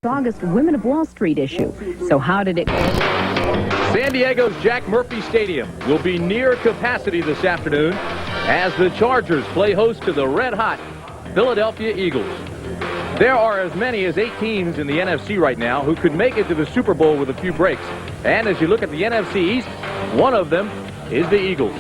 August Women of Wall Street issue. So how did it... San Diego's Jack Murphy Stadium will be near capacity this afternoon as the Chargers play host to the red-hot Philadelphia Eagles. There are as many as 8 teams in the NFC right now who could make it to the Super Bowl with a few breaks. And as you look at the NFC East, one of them is the Eagles.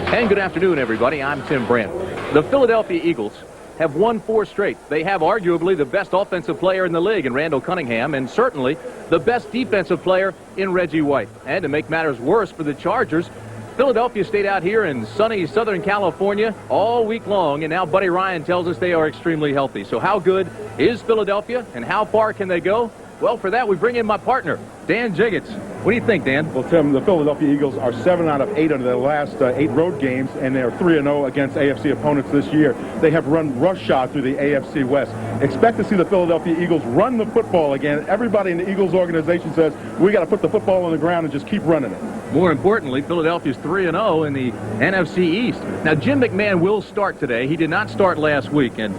And good afternoon, everybody. I'm Tim Brandt. The Philadelphia Eagles have won 4 straight. They have arguably the best offensive player in the league in Randall Cunningham, and certainly the best defensive player in Reggie White. And to make matters worse for the Chargers, Philadelphia stayed out here in sunny Southern California all week long, and now Buddy Ryan tells us they are extremely healthy. So how good is Philadelphia, and how far can they go? Well, for that, we bring in my partner, Dan Jiggets. What do you think, Dan? Well, Tim, the Philadelphia Eagles are 7 out of 8 of their last 8 road games, and they're 3-0 against AFC opponents this year. They have run roughshod through the AFC West. Expect to see the Philadelphia Eagles run the football again. Everybody in the Eagles organization says, we got to put the football on the ground and just keep running it. More importantly, Philadelphia's 3-0 in the NFC East. Now, Jim McMahon will start today. He did not start last week, and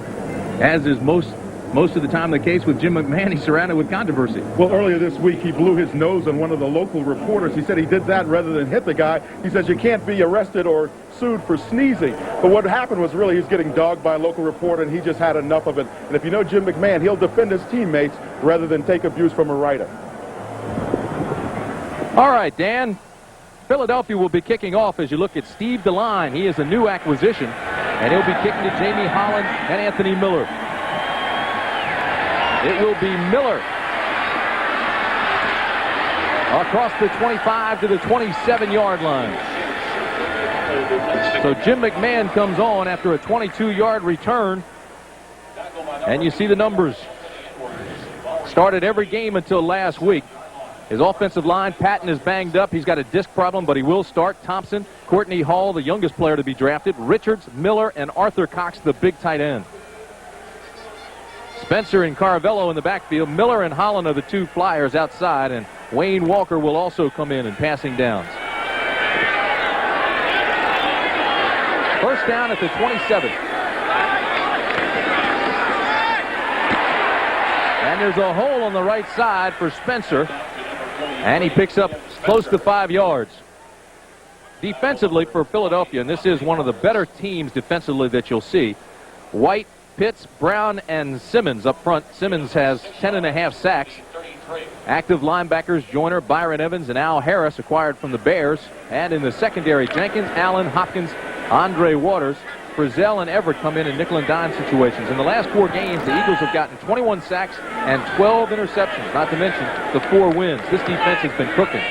as is most of the time the case with Jim McMahon, he's surrounded with controversy. Well, earlier this week, he blew his nose on one of the local reporters. He said he did that rather than hit the guy. He says you can't be arrested or sued for sneezing. But what happened was really he's getting dogged by a local reporter, and he just had enough of it. And if you know Jim McMahon, he'll defend his teammates rather than take abuse from a writer. All right, Dan. Philadelphia will be kicking off as you look at Steve DeLine. He is a new acquisition, and he'll be kicking to Jamie Holland and Anthony Miller. It will be Miller across the 25 to the 27-yard line. So Jim McMahon comes on after a 22-yard return. And you see the numbers. Started every game until last week. His offensive line, Patton, is banged up. He's got a disc problem, but he will start. Thompson, Courtney Hall, the youngest player to be drafted, Richards, Miller, and Arthur Cox, the big tight end. Spencer and Carvello in the backfield. Miller and Holland are the 2 flyers outside, and Wayne Walker will also come in passing downs. First down at the 27. And there's a hole on the right side for Spencer, and he picks up close to 5 yards. Defensively for Philadelphia, and this is one of the better teams defensively that you'll see, White, Pitts, Brown, and Simmons up front. Simmons has 10.5 sacks. Active linebackers, Joyner, Byron Evans, and Al Harris, acquired from the Bears. And in the secondary, Jenkins, Allen, Hopkins, Andre Waters, Frizzell, and Everett come in nickel and dime situations. In the last 4 games, the Eagles have gotten 21 sacks and 12 interceptions, not to mention the 4 wins. This defense has been cooking.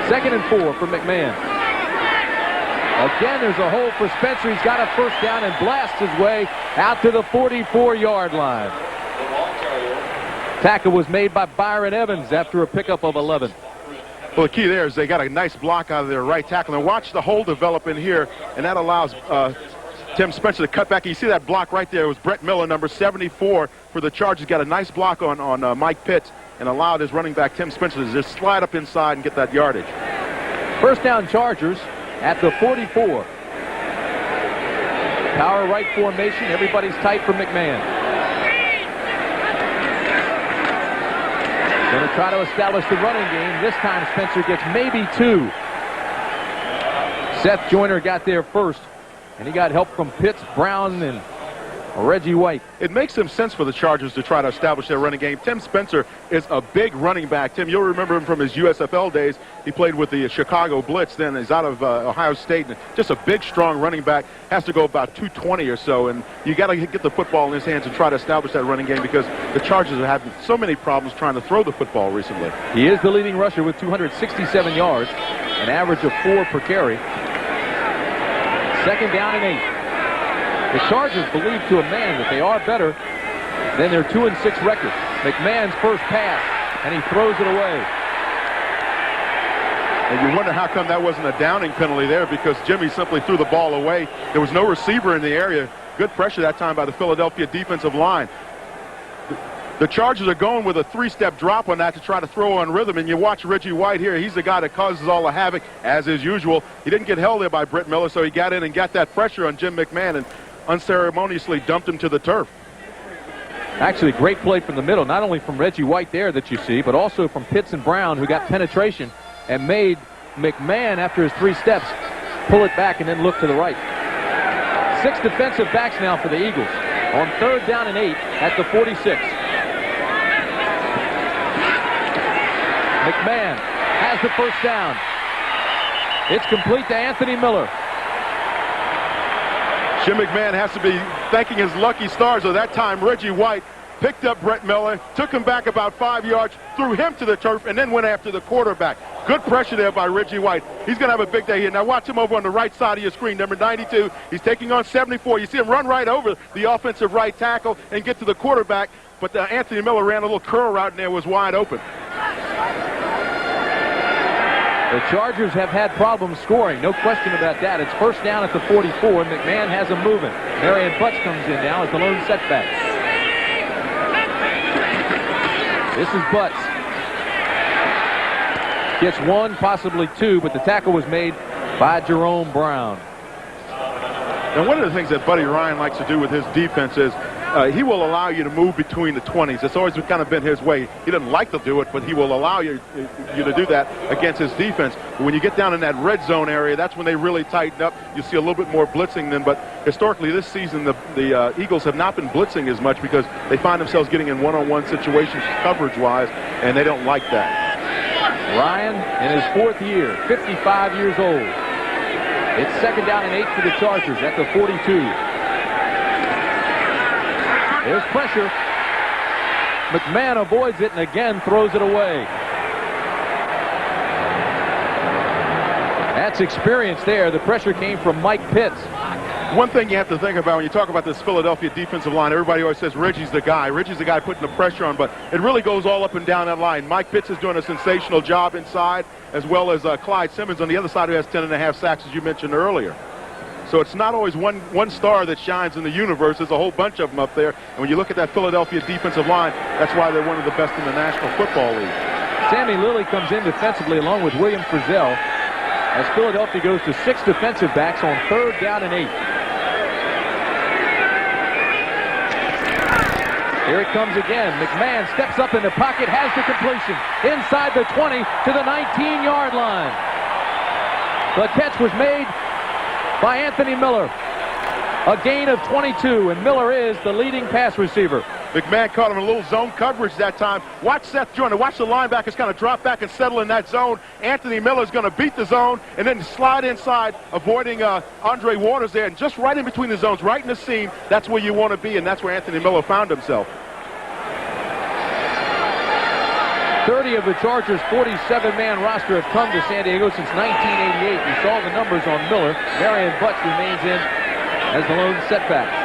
2nd and 4 for McMahon. Again, there's a hole for Spencer. He's got a first down and blasts his way out to the 44-yard line. Tackle was made by Byron Evans after a pickup of 11. Well, the key there is they got a nice block out of their right tackle. And watch the hole develop in here, and that allows Tim Spencer to cut back. You see that block right there. It was Brett Miller, number 74 for the Chargers. Got a nice block on Mike Pitts and allowed his running back, Tim Spencer, to just slide up inside and get that yardage. First down, Chargers at the 44. Power right formation. Everybody's tight for McMahon. Going to try to establish the running game. This time Spencer gets maybe 2. Seth Joyner got there first, and he got help from Pitts, Brown, and Reggie White. It makes some sense for the Chargers to try to establish their running game. Tim Spencer is a big running back. Tim, you'll remember him from his USFL days. He played with the Chicago Blitz. Then he's out of Ohio State. And just a big, strong running back. Has to go about 220 or so. And you got to get the football in his hands and try to establish that running game because the Chargers have had so many problems trying to throw the football recently. He is the leading rusher with 267 yards, an average of 4 per carry. 2nd down and 8. The Chargers believe to a man that they are better than their 2-6 record. McMahon's first pass, and he throws it away. And you wonder how come that wasn't a downing penalty there, because Jimmy simply threw the ball away. There was no receiver in the area. Good pressure that time by the Philadelphia defensive line. The Chargers are going with a 3-step drop on that to try to throw on rhythm, and you watch Reggie White here. He's the guy that causes all the havoc, as is usual. He didn't get held there by Brett Miller, so he got in and got that pressure on Jim McMahon and unceremoniously dumped him to the turf. Actually, great play from the middle, not only from Reggie White there that you see, but also from Pitts and Brown, who got penetration and made McMahon, after his 3 steps, pull it back and then look to the right. 6 defensive backs now for the Eagles on 3rd down and 8 at the 46. McMahon has the first down. It's complete to Anthony Miller. Jim McMahon has to be thanking his lucky stars. So that time, Reggie White picked up Brett Miller, took him back about 5 yards, threw him to the turf, and then went after the quarterback. Good pressure there by Reggie White. He's going to have a big day here. Now watch him over on the right side of your screen, number 92. He's taking on 74. You see him run right over the offensive right tackle and get to the quarterback, but Anthony Miller ran a little curl route and there, was wide open. The Chargers have had problems scoring, no question about that. It's first down at the 44, and McMahon has them moving. Marion Butts comes in now as the lone setback. This is Butts. Gets 1, possibly 2, but the tackle was made by Jerome Brown. And one of the things that Buddy Ryan likes to do with his defense is he will allow you to move between the 20s. It's always kind of been his way. He doesn't like to do it, but he will allow you to do that against his defense. But when you get down in that red zone area, that's when they really tighten up. You see a little bit more blitzing then. But historically this season, the Eagles have not been blitzing as much because they find themselves getting in one-on-one situations coverage-wise, and they don't like that. Ryan in his 4th year, 55 years old. It's 2nd down and 8 for the Chargers at the 42. There's pressure. McMahon avoids it and again throws it away. That's experience there. The pressure came from Mike Pitts. One thing you have to think about when you talk about this Philadelphia defensive line, everybody always says Reggie's the guy. Reggie's the guy putting the pressure on, but it really goes all up and down that line. Mike Pitts is doing a sensational job inside, as well as Clyde Simmons on the other side, who has 10.5 sacks, as you mentioned earlier. So it's not always one star that shines in the universe. There's a whole bunch of them up there. And when you look at that Philadelphia defensive line, that's why they're one of the best in the National Football League. Sammy Lilly comes in defensively along with William Frizzell as Philadelphia goes to 6 defensive backs on 3rd down and 8. Here it comes again. McMahon steps up in the pocket, has the completion. Inside the 20 to the 19-yard line. The catch was made by Anthony Miller. A gain of 22, and Miller is the leading pass receiver. McMahon caught him in a little zone coverage that time. Watch Seth Joyner. Watch the linebackers kind of drop back and settle in that zone. Anthony Miller's going to beat the zone and then slide inside, avoiding Andre Waters there. And just right in between the zones, right in the seam, that's where you want to be, and that's where Anthony Miller found himself. 30 of the Chargers' 47-man roster have come to San Diego since 1988. You saw the numbers on Miller. Marion Butts remains in as the lone setback.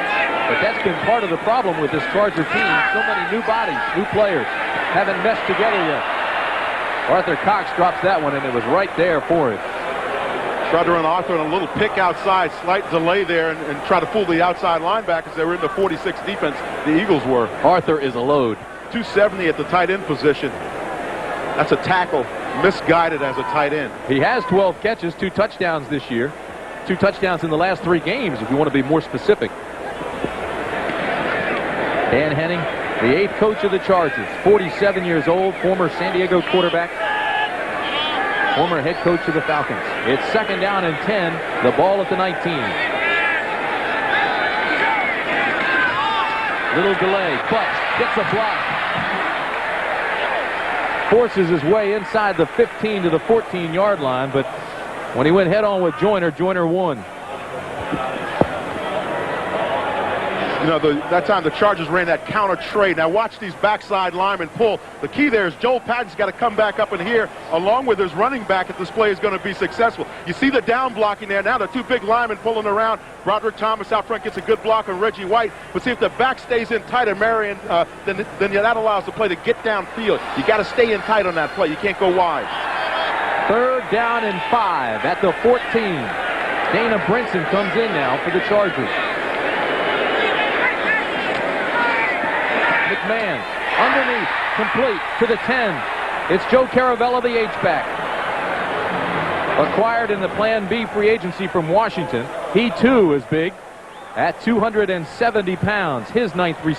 But that's been part of the problem with this Charger team. So many new bodies, new players, haven't meshed together yet. Arthur Cox drops that one, and it was right there for him. Tried to run Arthur on a little pick outside, slight delay there, and try to fool the outside linebackers. They were in the 46 defense, the Eagles were. Arthur is a load. 270 at the tight end position. That's a tackle, misguided as a tight end. He has 12 catches, 2 touchdowns this year. 2 touchdowns in the last 3 games, if you want to be more specific. Dan Henning, the 8th coach of the Chargers, 47 years old, former San Diego quarterback, former head coach of the Falcons. It's 2nd down and 10, the ball at the 19. Little delay, Butts gets a block. Forces his way inside the 15 to the 14-yard line, but when he went head-on with Joyner, Joyner won. You know, that time the Chargers ran that counter trade. Now watch these backside linemen pull. The key there is Joel Patton's got to come back up in here along with his running back if this play is going to be successful. You see the down blocking there. Now the 2 big linemen pulling around. Broderick Thomas out front gets a good block on Reggie White. But see if the back stays in tight of Marion, then that allows the play to get downfield. You got to stay in tight on that play. You can't go wide. 3rd down and 5 at the 14. Dana Brinson comes in now for the Chargers. McMahon underneath, complete to the 10. It's Joe Caravella, the H-back. Acquired in the Plan B free agency from Washington. He too is big at 270 pounds. His 9th receiver.